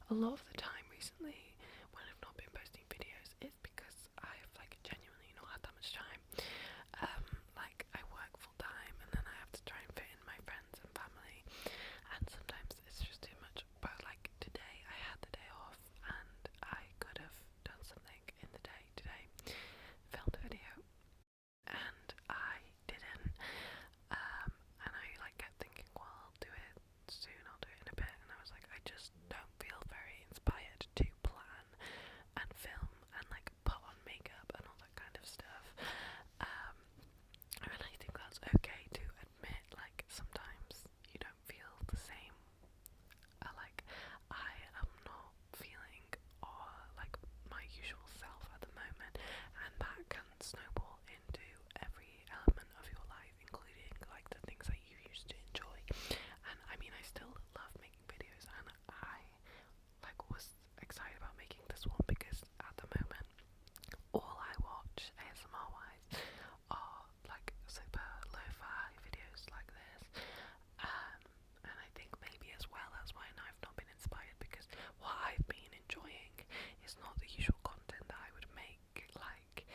a lot of the time recently when I've not been posting videos, it's because I've like genuinely not had that much time. Like I work full time and then I have to try and fit in my friends and family, and sometimes it's just too much. But like today I had the day off and I could have done something in the day today, filmed a video, and I didn't. And I like kept thinking, well, I'll do it soon, I'll do it in a bit, and I was like, I just don't feel very inspired to plan and film and like put on makeup and all that kind of stuff. And I think that's okay to admit, like sometimes you don't feel the same. Like I am not feeling like my usual self at the moment, and that can snowball into every element of your life, including like the things that you used to enjoy. And I mean, I still love making videos, and I like was excited about making this one because at the moment all I watch ASMR wise are like super lo-fi videos like this. And I think maybe as well as why I've not been inspired, because what I've been enjoying is not the usual content that I would make. Like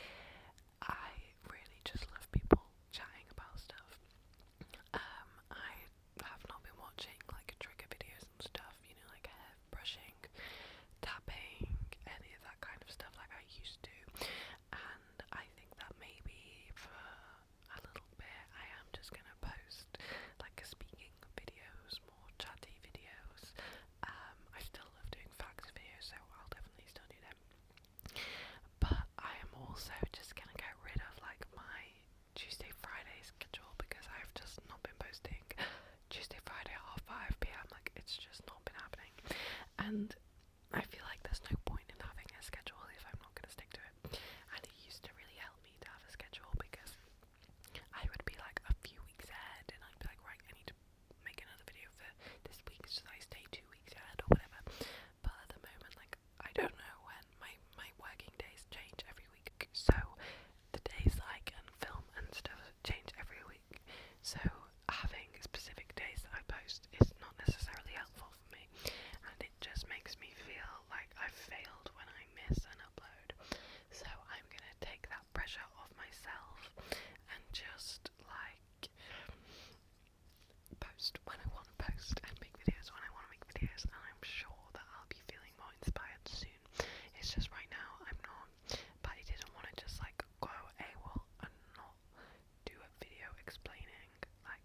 I really just love people chatting about stuff. I have not been watching like trigger videos and stuff, you know, like hair brushing, tapping, any of that kind of stuff like I used to. And I think that maybe for a little bit I am just gonna post like speaking videos, more chatty videos. I still love doing facts videos, so I'll definitely still do them. But I am also just gonna get rid of like my Tuesday Friday schedule, because I've just not been posting Tuesday Friday at 5 p.m. Like it's just not been happening, and I feel like there's no point in having a schedule if I'm not gonna stick to it. And it used to really help me to have a schedule, because I would be like a few weeks ahead and I'd be like, right, I need to make another video for this week so that I stay 2 weeks ahead or whatever. But at the moment, like I don't know when my working days change every week, so the days that I can film and stuff change every week, so having specific days that I post is not necessarily helpful for me, and it just makes me feel like I've failed when I miss an upload. So I'm gonna take that pressure off myself and just like post when I want to post and make videos when I want to make videos, and I'm sure that I'll be feeling more inspired soon. It's just right now I'm not, but I didn't want to just like go AWOL and not do a video explaining like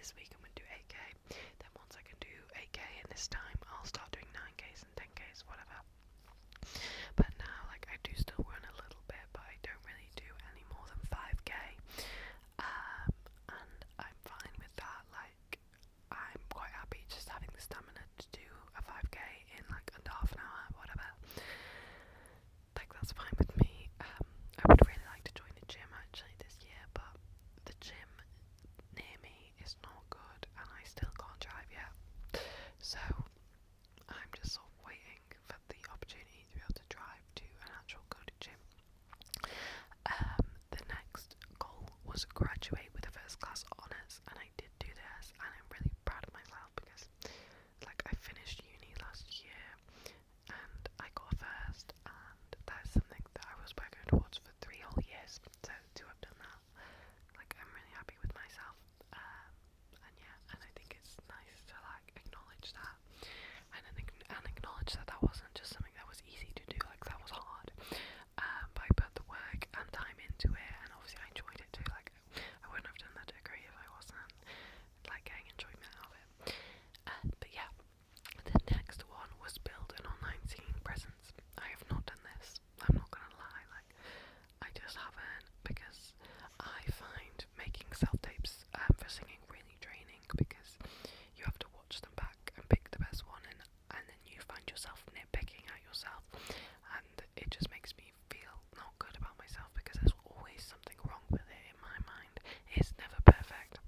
this week I'm gonna do 8k. Then once I can do 8k in this time, I'll start doing 9ks and 10ks, whatever. But now, like, I do still run a little bit, but I don't really do any more than 5k. And I'm fine with that. Like, I'm quite happy just having the stamina to do a 5k in like under half an hour, whatever. Like, that's fine with me. I would really like to join a gym actually this year, but the gym near me is not good and I still can't drive yet. So I'm just sort of waiting for the opportunity to be able to drive to an actual good gym. The next goal was graduate with a first class honours, and I did do this, and I'm really proud of myself because, like, I finished uni last year and I got a first, and that's something that I was working towards for 3 whole years. So to have done that, like, I'm really happy with myself. And yeah, and I think it's nice to like acknowledge that, and acknowledge that that wasn't just something that was easy to do. Like, that was hard. But I put the work and time into it, and obviously I enjoyed it too. Like, I wouldn't have done that degree if I wasn't like getting enjoyment out of it. But yeah, the next one was build an online singing presence. I have not done this. I'm not gonna lie. Like, I just haven't, because I find making self-tapes for singing really draining, because you have to watch them back and pick the best one, and then you find yourself nitpicking at yourself, and it just makes me feel not good about myself because there's always something wrong with it in my mind. It's never perfect,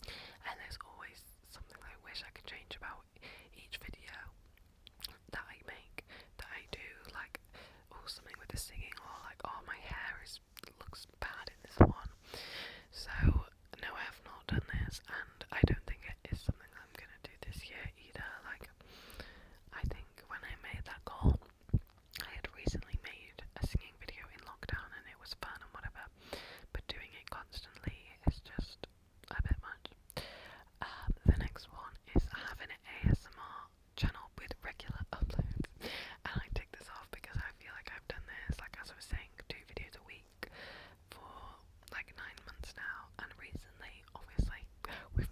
and there's always something I wish I could change about each video that I make, that I do, like, or something with the singing, or like, oh, my hair looks bad in this one. So no, I have not done this, and I don't think it is something I'm gonna do this year either. Like, I think when I made that goal, I had recently made a singing video in lockdown and it was fun and whatever, but doing it constantly is just a bit much. The next one is having an ASMR channel with regular uploads, and I tick this off because I feel like I've done this, like, as I was saying, 2 videos a week for like 9 months now, and recently, obviously, with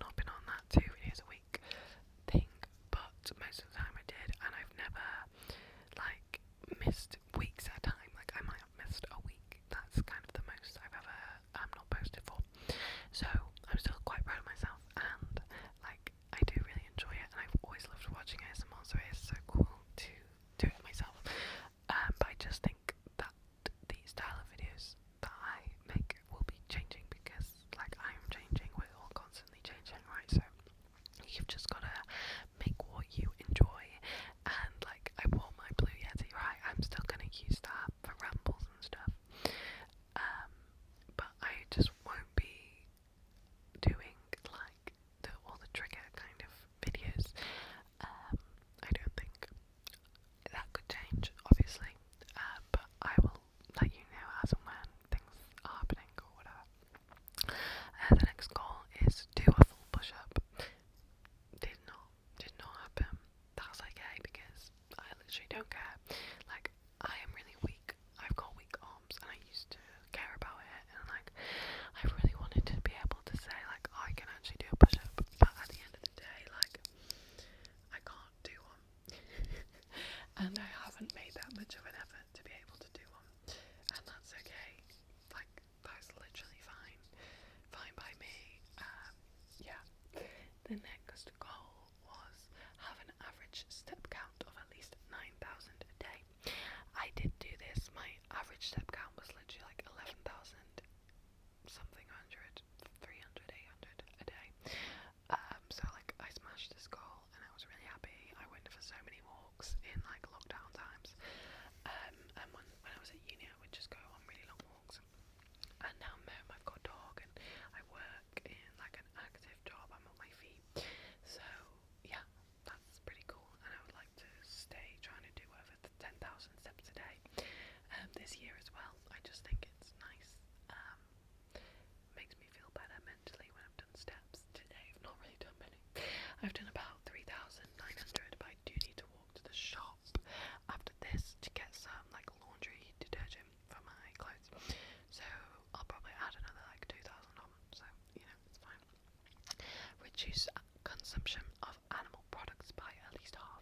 reduce consumption of animal products by at least half.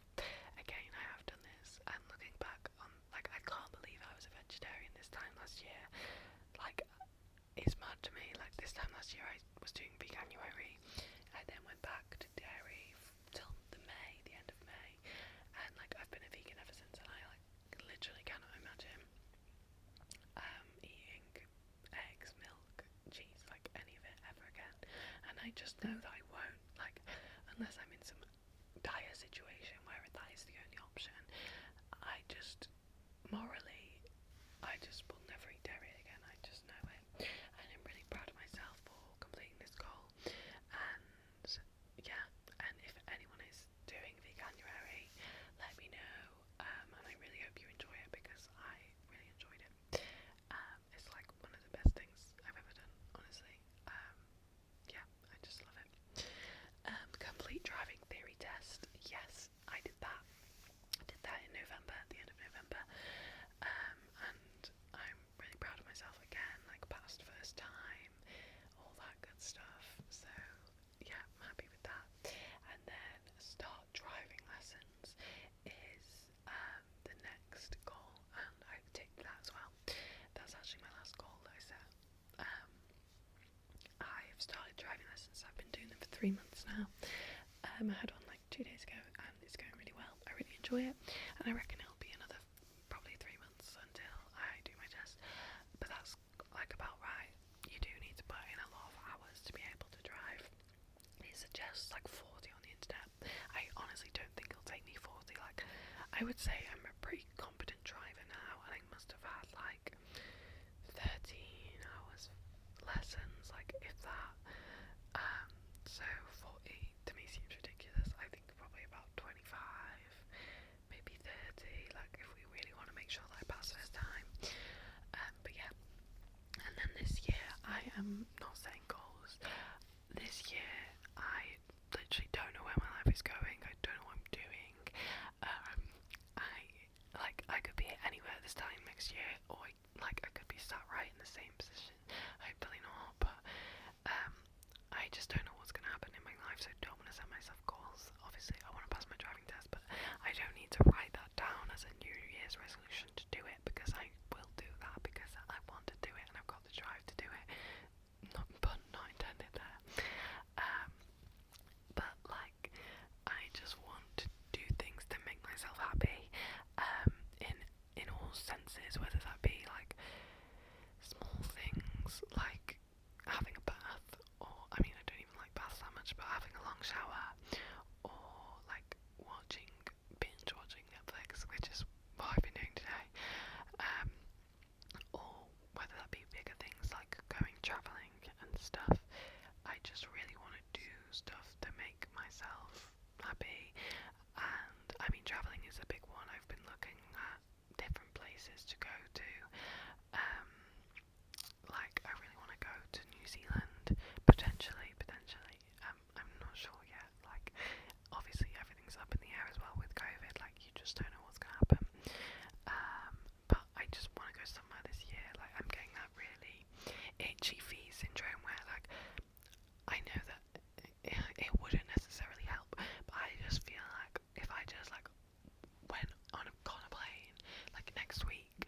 Again, I have done this, and looking back on, like, I can't believe I was a vegetarian this time last year. Like, it's mad to me. Like, this time last year I was doing veganuary. I then went back to dairy till the end of May, and like I've been a vegan ever since. And I like literally cannot imagine eating eggs, milk, cheese, like any of it ever again. And I just know that I won't, like, unless I'm in some dire situation where that is the only option. I just morally, I just will never eat dairy again. I just know it, and I'm really proud of myself for completing this goal. And yeah, and if anyone is doing veganuary, let me know. And I really hope you enjoy it, because I really enjoyed it. It's like one of the best things I've ever done, honestly. Yeah, I just love it. Complete driving theory test. Yes, I did that. I did that in November, at the end of November. And I'm really proud of myself again, like passed first time, all that good stuff. So yeah, I'm happy with that. And then start driving lessons is the next goal, and I've ticked that as well. That's actually my last goal that I set. I have started driving lessons. I've been doing them for 3 months now. I had one like 2 days ago, and it's going really well. I really enjoy it, and I reckon it'll be another probably 3 months until I do my test. But that's like about right. You do need to put in a lot of hours to be able to drive. It suggests like 40 on the internet. I honestly don't think it'll take me 40. Like, I would say I'm a pretty competent driver now, and I must have had like 13 hours lessons, like if that. So 40 to me seems ridiculous. I think probably about 25, maybe 30. Like, if we really want to make sure that I pass first time. But yeah. And then this year, I am not setting goals. This year, I literally don't know where my life is going. I don't know what I'm doing. I could be anywhere this time next year, or I could be sat right in the same position. Hopefully not, but I just don't know what's going to happen in my life, so I don't want to set myself goals. Obviously, I want to pass my driving test, but I don't need to write that down as a New Year's resolution to do it, because I will do that because I want to do it, and I've got the drive to do it. Not pun not intended there. But like, I just want to do things to make myself happy. In all senses, whether that be like small things like having a bath, or I mean, I don't even like baths that much, but having a long shower, or like binge watching Netflix, which is what I've been doing today, or whether that be bigger things like going travelling and stuff. I just really want to do stuff to make myself happy, and I mean, travelling is a big one. I've been looking at different places to go to. Like, I really want to go to New Zealand, potentially. I'm not sure yet. Like, obviously everything's up in the air as well with COVID. Like, you just don't know what's gonna happen. But I just want to go somewhere this year. Like, I'm getting that really itchy feet syndrome where, like, I know that it wouldn't necessarily help, but I just feel like if I just like got on a plane like next week,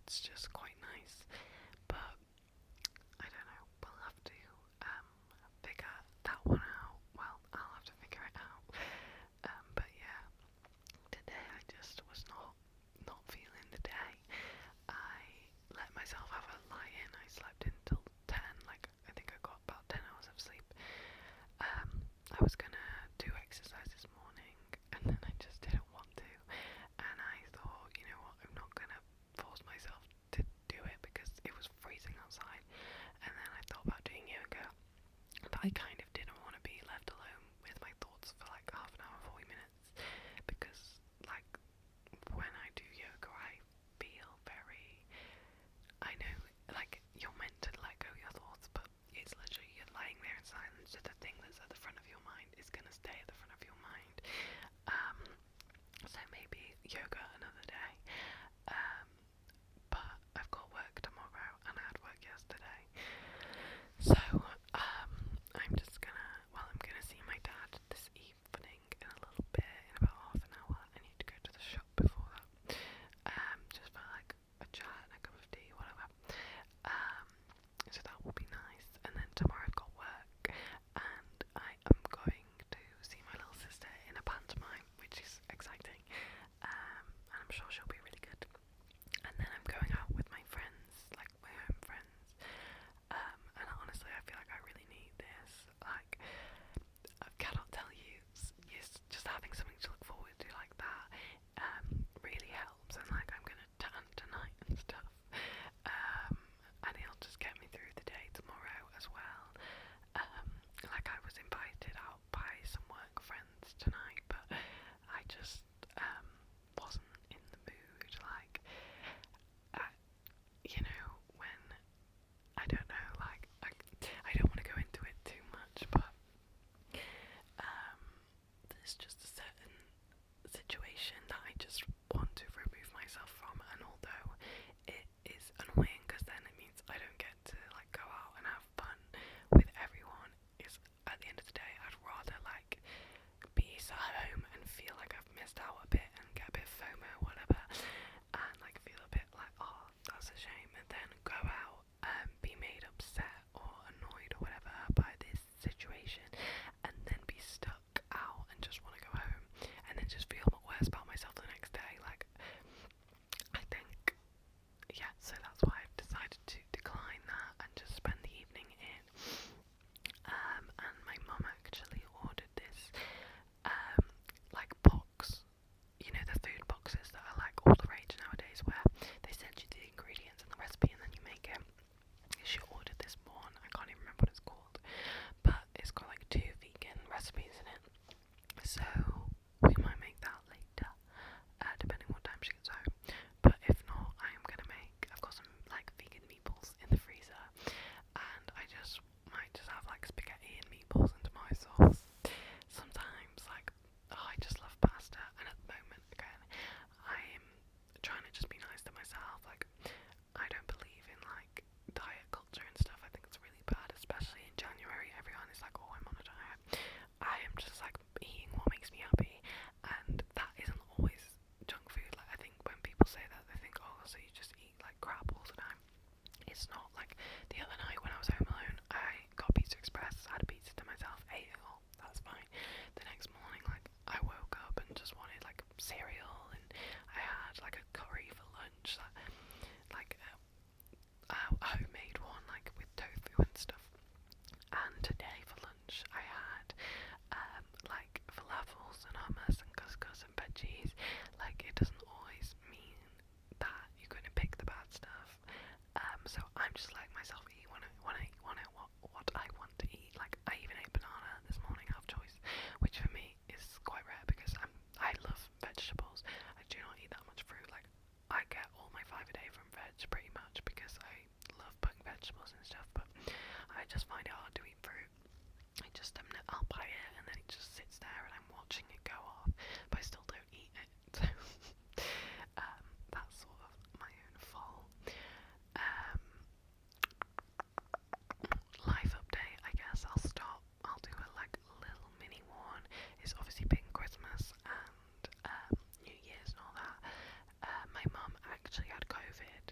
it's just quite nice. But I don't know, we'll have to figure that one out. Well, I'll have to figure it out. But yeah, today I just was not feeling the day. I let myself have a lie in. I slept until 10, like I think I got about 10 hours of sleep. I was gonna do exercise this morning and then I just didn't want to. And I thought, you know what, I'm not gonna force myself to do it because it was freezing outside. And then I thought about doing yoga, but I kind of didn't want to be left alone with my thoughts for like half an hour, 40 minutes, because like when I do yoga I feel very, I know, like you're meant to let go your thoughts, but it's literally you're lying there in silence, so the thing that's at the front of your mind is gonna stay at the front of your mind. So maybe yoga another day. But I've got work tomorrow and I had work yesterday. So I'm just gonna, well, I'm gonna see my dad this evening in a little bit, in about half an hour. I need to go to the shop before that. Just for like a chat and a cup of tea, whatever. So that will be nice. And then tomorrow I've got work and I am going to see my little sister in a pantomime, which is exciting. And I'm sure she'll be really good. And then I'm going out with my friends, like my home friends. And honestly, I feel like I really need this. Like, I cannot tell you, just having something to look forward to like that really helps. And like, I'm gonna tan tonight and stuff. And it'll just get me through the day tomorrow as well. Like I was invited out by some work friends tonight, but I just wasn't in the mood. Like, you know, when I don't know, like I don't want to go into it too much, but there's just a certain situation that I just want to remove myself from, and although it is annoying because then it means I don't get to like go out and have fun with everyone, is at the end of the day I'd rather like be sat at home and feel like I've missed out a bit and get a bit of FOMO or whatever, and like feel a bit like, oh, that's a shame, and then go out and be made upset or annoyed or whatever by this situation, and then be stuck out and just want to go home and then just feel worse about myself the next day. Like, I think, yeah, so that's why I've decided to decline that and just spend the evening in. And my mum actually ordered this like box, you know, the food boxes that are like all the rage nowadays, where they send you the ingredients and the recipe and then you make it. She ordered this one, I can't even remember what it's called, but it's got like 2 vegan recipes in it. So we might make that later, depending what time she gets home. But if not, I've got some like vegan meatballs in the freezer, and I just might just have like spaghetti and meatballs and tomato sauce. Sometimes, like, oh, I just love pasta, and at the moment, again, I'm trying to just be nice to myself. Like, I don't believe in like diet culture and stuff. I think it's really bad, especially in January. Everyone is like, oh, I'm on a diet. I am just like eating what makes me happy, and that isn't always junk food. Like, I think when people say that, they think, oh, so you just eat like crap all the time. It's not. Like, the other night when I was home alone, I got Pizza Express, had a pizza to myself, ate it all, that's fine. The next morning, like, I woke up and just wanted like cereal, and I had like a curry for lunch, like a homemade one, like with tofu and stuff. And today for lunch I had like falafels and hummus and couscous and veggies. Like, it doesn't always mean that you're going to pick the bad stuff. So I'm just letting myself eat what I want to eat. Like, I even ate banana this morning out of choice, which for me is quite rare because I love vegetables. I do not eat that much fruit. Like, I get all my 5 a day from veg pretty much because I love putting vegetables and stuff, but I just find it hard to eat fruit. I'll buy it and then it just sits there and I'm watching it go off, but I still don't eat it. So that's sort of my own fault. Life update, I guess I'll do a like little mini one. It's obviously been Christmas and New Year's and all that. My mum actually had COVID,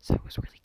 So it was really